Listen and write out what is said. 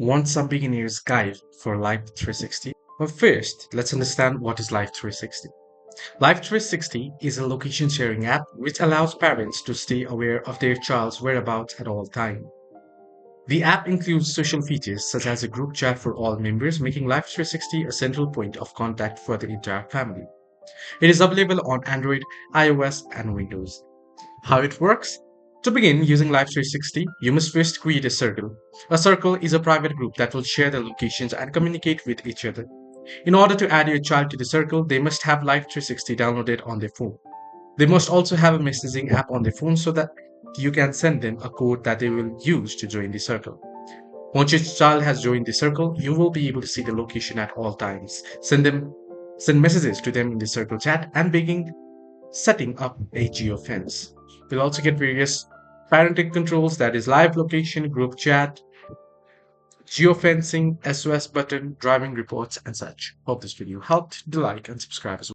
Want some beginner's guide for Life360? But first, let's understand what is Life360. Life360 is a location sharing app which allows parents to stay aware of their child's whereabouts at all times. The app includes social features such as a group chat for all members, making Life360 a central point of contact for the entire family. It is available on Android, iOS, and Windows. How it works? To begin using Life360, you must first create a circle. A circle is a private group that will share their locations and communicate with each other. In order to add your child to the circle, they must have Life360 downloaded on their phone. They must also have a messaging app on their phone so that you can send them a code that they will use to join the circle. Once your child has joined the circle, you will be able to see the location at all times. Send messages to them in the circle chat and begin setting up a geofence. We'll also get various parenting controls, that is live location, group chat, geofencing, SOS button, driving reports, and such. Hope this video helped. Do like and subscribe as well.